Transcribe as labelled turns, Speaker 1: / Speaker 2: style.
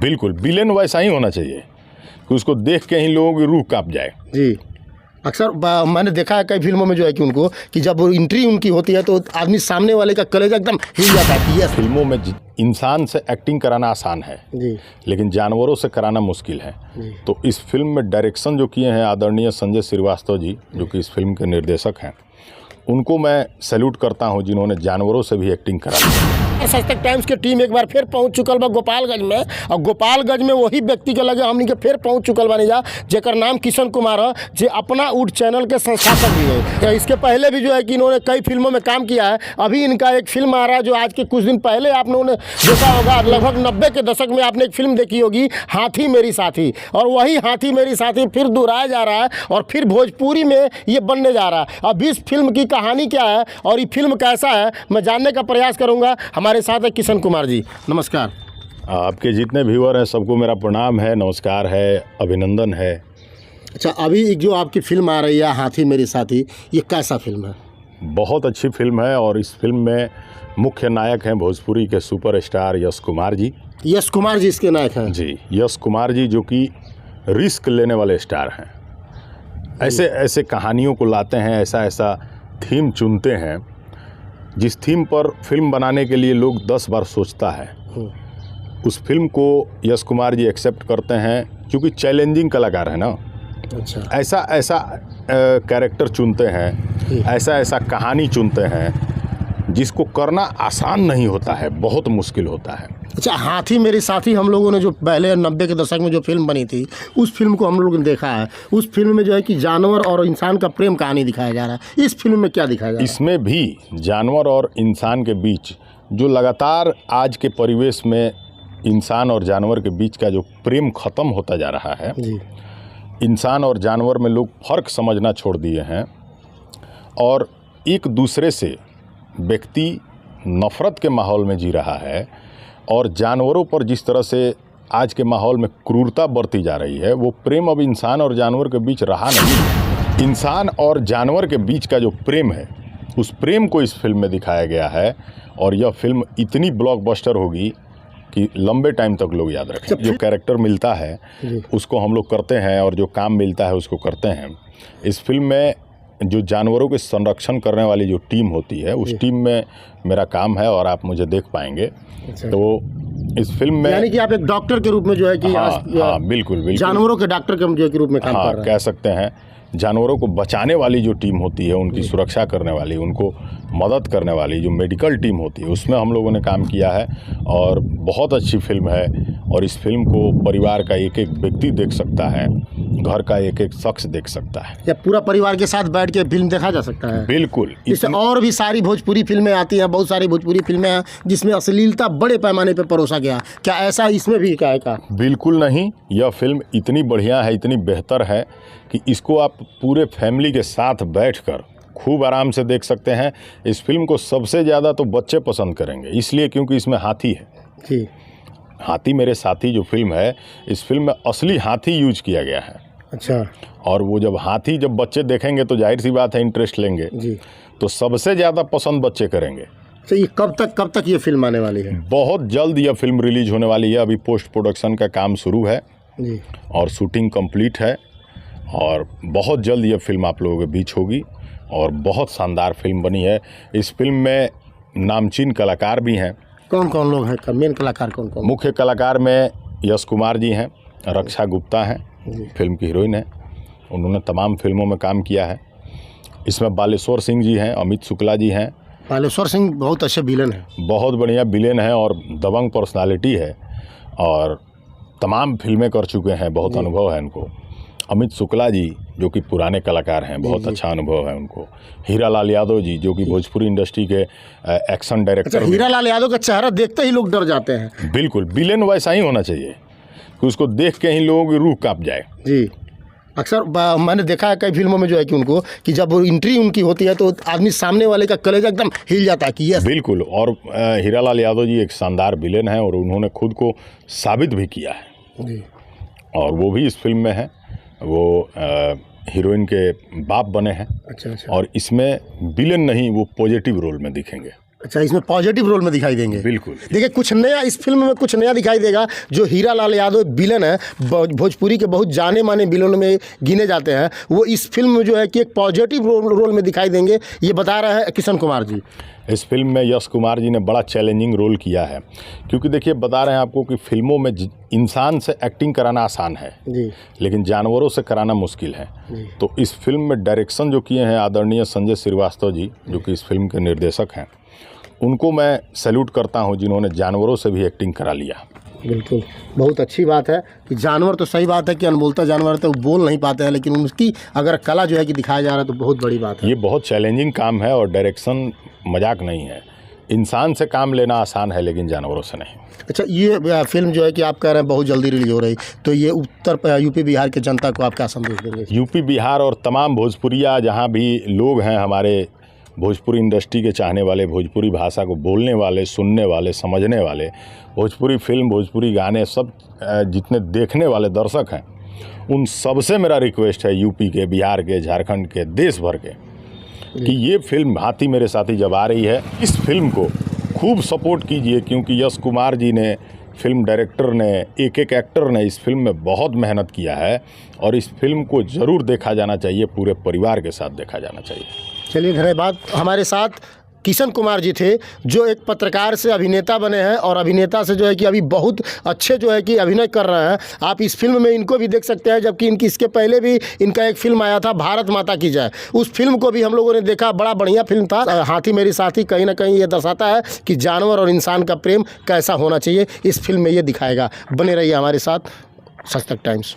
Speaker 1: बिल्कुल, विलेन वैसा ही होना चाहिए कि उसको देख के ही लोगों की रूह काँप जाए।
Speaker 2: जी, अक्सर मैंने देखा है कई फिल्मों में जो है कि उनको कि जब एंट्री उनकी होती है तो आदमी सामने वाले का कलेजा एकदम हिल जाता है कि यस।
Speaker 1: फिल्मों में इंसान से एक्टिंग कराना आसान है
Speaker 2: जी,
Speaker 1: लेकिन जानवरों से कराना मुश्किल है। तो इस फिल्म में डायरेक्शन जो किए हैं आदरणीय संजय श्रीवास्तव जी, जो कि इस फिल्म के निर्देशक हैं, उनको मैं सैल्यूट करता हूं जिन्होंने जानवरों से भी एक्टिंग करा।
Speaker 2: सच तक टाइम्स के टीम एक बार फिर पहुंच चुकल बा गोपालगंज में, और गोपालगंज में वही व्यक्ति के लगे हमनी के फिर पहुंच चुकल बानी जा जेकर नाम किशन कुमार है, जो अपना ऊट चैनल के संस्थापक भी है। इसके पहले भी जो है कि इन्होंने कई फिल्मों में काम किया है। अभी इनका एक फिल्म आ रहा है जो आज के कुछ दिन पहले आप लोगों ने देखा होगा, लगभग 90 के दशक में आपने एक फिल्म देखी होगी, हाथी मेरी साथी। और वही हाथी मेरी साथी फिर दोहराया जा रहा है और फिर भोजपुरी में ये बनने जा रहा है। अब इस फिल्म की कहानी क्या है और ये फिल्म कैसा है, मैं जानने का प्रयास करूंगा। हमारे साथ है किशन कुमार जी, नमस्कार।
Speaker 1: आपके जितने व्यूअर हैं सबको मेरा प्रणाम है, नमस्कार है, अभिनंदन है।
Speaker 2: अच्छा, अभी एक जो आपकी फिल्म आ रही है हाथी मेरी साथी, ये कैसा फिल्म है?
Speaker 1: बहुत अच्छी फिल्म है और इस फिल्म में मुख्य नायक हैं भोजपुरी के सुपरस्टार यश कुमार जी।
Speaker 2: यश कुमार जी इसके नायक हैं?
Speaker 1: जी, यश कुमार जी जो कि रिस्क लेने वाले स्टार हैं। ऐसे ऐसे कहानियों को लाते हैं, ऐसा ऐसा थीम चुनते हैं जिस थीम पर फिल्म बनाने के लिए लोग 10 बार सोचता है। उस फिल्म को यश कुमार जी एक्सेप्ट करते हैं क्योंकि चैलेंजिंग कलाकार है ना।
Speaker 2: अच्छा,
Speaker 1: ऐसा ऐसा कैरेक्टर चुनते हैं, ऐसा ऐसा कहानी चुनते हैं जिसको करना आसान नहीं होता है, बहुत मुश्किल होता है।
Speaker 2: अच्छा, हाथी मेरी साथी हम लोगों ने जो पहले 90 के दशक में जो फिल्म बनी थी उस फिल्म को हम लोगों ने देखा है। उस फिल्म में जो है कि जानवर और इंसान का प्रेम कहानी दिखाया जा रहा है। इस फिल्म में क्या दिखाया जा रहा है?
Speaker 1: इसमें भी जानवर और इंसान के बीच जो लगातार आज के परिवेश में इंसान और जानवर के बीच का जो प्रेम ख़त्म होता जा रहा है,
Speaker 2: जी,
Speaker 1: इंसान और जानवर में लोग फ़र्क समझना छोड़ दिए हैं और एक दूसरे से व्यक्ति नफ़रत के माहौल में जी रहा है और जानवरों पर जिस तरह से आज के माहौल में क्रूरता बरती जा रही है, वो प्रेम अब इंसान और जानवर के बीच रहा नहीं। इंसान और जानवर के बीच का जो प्रेम है, उस प्रेम को इस फिल्म में दिखाया गया है और यह फिल्म इतनी ब्लॉकबस्टर होगी कि लंबे टाइम तक लोग याद रखें। जो कैरेक्टर मिलता है उसको हम लोग करते हैं और जो काम मिलता है उसको करते हैं। इस फिल्म में जो जानवरों के संरक्षण करने वाली जो टीम होती है, उस टीम में मेरा काम है और आप मुझे देख पाएंगे। तो इस फिल्म में
Speaker 2: यानी कि आप एक डॉक्टर के रूप में जो है कि
Speaker 1: हाँ, बिल्कुल
Speaker 2: जानवरों के डॉक्टर के रूप में काम कर रहे हैं।
Speaker 1: कह सकते हैं। जानवरों को बचाने वाली जो टीम होती है, उनकी सुरक्षा करने वाली, उनको मदद करने वाली जो मेडिकल टीम होती है, उसमें हम लोगों ने काम किया है और बहुत अच्छी फिल्म है। और इस फिल्म को परिवार का एक एक व्यक्ति देख सकता है, घर का एक एक शख्स देख सकता है,
Speaker 2: या पूरा परिवार के साथ बैठ के फिल्म देखा जा सकता है।
Speaker 1: बिल्कुल।
Speaker 2: इससे और भी सारी भोजपुरी फिल्में आती हैं, बहुत सारी भोजपुरी फिल्में हैं जिसमें अश्लीलता बड़े पैमाने पर परोसा गया, क्या ऐसा इसमें भी क्या है? का
Speaker 1: बिल्कुल नहीं, यह फिल्म इतनी बढ़िया है, इतनी बेहतर है कि इसको आप पूरे फैमिली के साथ बैठकर खूब आराम से देख सकते हैं। इस फिल्म को सबसे ज़्यादा तो बच्चे पसंद करेंगे, इसलिए क्योंकि इसमें हाथी है।
Speaker 2: जी,
Speaker 1: हाथी मेरे साथी जो फिल्म है, इस फिल्म में असली हाथी यूज किया गया है।
Speaker 2: अच्छा,
Speaker 1: और वो जब बच्चे देखेंगे तो जाहिर सी बात है इंटरेस्ट लेंगे,
Speaker 2: जी,
Speaker 1: तो सबसे ज़्यादा पसंद बच्चे करेंगे।
Speaker 2: तो ये कब तक ये फिल्म आने वाली है?
Speaker 1: बहुत जल्द यह फिल्म रिलीज होने वाली है। अभी पोस्ट प्रोडक्शन का काम शुरू है
Speaker 2: जी,
Speaker 1: और शूटिंग कंप्लीट है और बहुत जल्द यह फिल्म आप लोगों के बीच होगी और बहुत शानदार फिल्म बनी है। इस फिल्म में नामचीन कलाकार भी हैं।
Speaker 2: कौन कौन लोग हैं? मेन कलाकार कौन कौन?
Speaker 1: मुख्य कलाकार में यश कुमार जी हैं, रक्षा गुप्ता हैं, फिल्म की हीरोइन है, उन्होंने तमाम फिल्मों में काम किया है। इसमें बालेश्वर सिंह जी हैं, अमित शुक्ला जी हैं।
Speaker 2: बालेश्वर सिंह बहुत अच्छे विलेन हैं,
Speaker 1: बहुत बढ़िया विलेन है और दबंग पर्सनालिटी है और तमाम फिल्में कर चुके हैं, बहुत अनुभव है इनको। अमित शुक्ला जी जो कि पुराने कलाकार हैं, बहुत अच्छा अनुभव है उनको। हीरा लाल यादव जी जो कि भोजपुरी इंडस्ट्री के एक्शन डायरेक्टर।
Speaker 2: अच्छा, हीरा लाल यादव का चेहरा देखते ही लोग डर जाते हैं।
Speaker 1: बिल्कुल, विलेन वैसा ही होना चाहिए कि उसको देख के ही लोगों की रूह काँप जाए।
Speaker 2: जी, अक्सर मैंने देखा है कई फिल्मों में जो है कि उनको कि जब एंट्री उनकी होती है तो आदमी सामने वाले का कलेजा एकदम हिल जाता है कि यस।
Speaker 1: बिल्कुल, और हीरा लाल यादव जी एक शानदार विलेन है और उन्होंने खुद को साबित भी किया है।
Speaker 2: जी,
Speaker 1: और वो भी इस फिल्म में है, वो हीरोइन के बाप बने हैं।
Speaker 2: अच्छा,
Speaker 1: और इसमें विलेन नहीं, वो पॉजिटिव रोल में दिखेंगे।
Speaker 2: अच्छा, इसमें पॉजिटिव रोल में दिखाई देंगे।
Speaker 1: बिल्कुल।
Speaker 2: देखिए कुछ नया इस फिल्म में कुछ नया दिखाई देगा। जो हीरा लाल यादव विलन है, भोजपुरी के बहुत जाने माने विलनों में गिने जाते हैं, वो इस फिल्म में जो है कि एक पॉजिटिव रोल में दिखाई देंगे, ये बता रहे हैं किशन कुमार जी।
Speaker 1: इस फिल्म में यश कुमार जी ने बड़ा चैलेंजिंग रोल किया है, क्योंकि देखिए बता रहे हैं आपको कि फिल्मों में इंसान से एक्टिंग कराना आसान है
Speaker 2: जी,
Speaker 1: लेकिन जानवरों से कराना मुश्किल है। तो इस फिल्म में डायरेक्शन जो किए हैं आदरणीय संजय श्रीवास्तव जी, जो कि इस फिल्म के निर्देशक हैं, उनको मैं सैल्यूट करता हूं, जिन्होंने जानवरों से भी एक्टिंग करा लिया।
Speaker 2: बिल्कुल, बहुत अच्छी बात है कि जानवर तो सही बात है कि अनबोलता जानवर तो बोल नहीं पाते हैं, लेकिन उनकी अगर कला जो है कि दिखाया जा रहा है तो बहुत बड़ी बात है।
Speaker 1: ये बहुत चैलेंजिंग काम है और डायरेक्शन मजाक नहीं है। इंसान से काम लेना आसान है लेकिन जानवरों से नहीं।
Speaker 2: अच्छा, ये फिल्म जो है कि आप कह रहे हैं बहुत जल्दी रिलीज हो रही, तो ये उत्तर यूपी बिहार के जनता को आप क्या संदेश देंगे?
Speaker 1: यूपी बिहार और तमाम भोजपुरिया जहाँ भी लोग हैं, हमारे भोजपुरी इंडस्ट्री के चाहने वाले, भोजपुरी भाषा को बोलने वाले, सुनने वाले, समझने वाले, भोजपुरी फिल्म, भोजपुरी गाने, सब जितने देखने वाले दर्शक हैं, उन सबसे मेरा रिक्वेस्ट है, यूपी के, बिहार के, झारखंड के, देश भर के, कि ये फिल्म हाथी मेरे साथी जब आ रही है, इस फिल्म को खूब सपोर्ट कीजिए, क्योंकि यश कुमार जी ने, फिल्म डायरेक्टर ने, एक एक्टर ने इस फिल्म में बहुत मेहनत किया है और इस फिल्म को ज़रूर देखा जाना चाहिए, पूरे परिवार के साथ देखा जाना चाहिए।
Speaker 2: चलिए, धन्यवाद। हमारे साथ किशन कुमार जी थे, जो एक पत्रकार से अभिनेता बने हैं और अभिनेता से जो है कि अभी बहुत अच्छे जो है कि अभिनय कर रहे हैं। आप इस फिल्म में इनको भी देख सकते हैं, जबकि इनकी इसके पहले भी इनका एक फिल्म आया था, भारत माता की जय। उस फिल्म को भी हम लोगों ने देखा, बड़ा बढ़िया फिल्म था। हाथी मेरी साथी कहीं ना कहीं ये दर्शाता है कि जानवर और इंसान का प्रेम कैसा होना चाहिए, इस फिल्म में ये दिखाएगा। बने रहिए हमारे साथ, सच तक टाइम्स।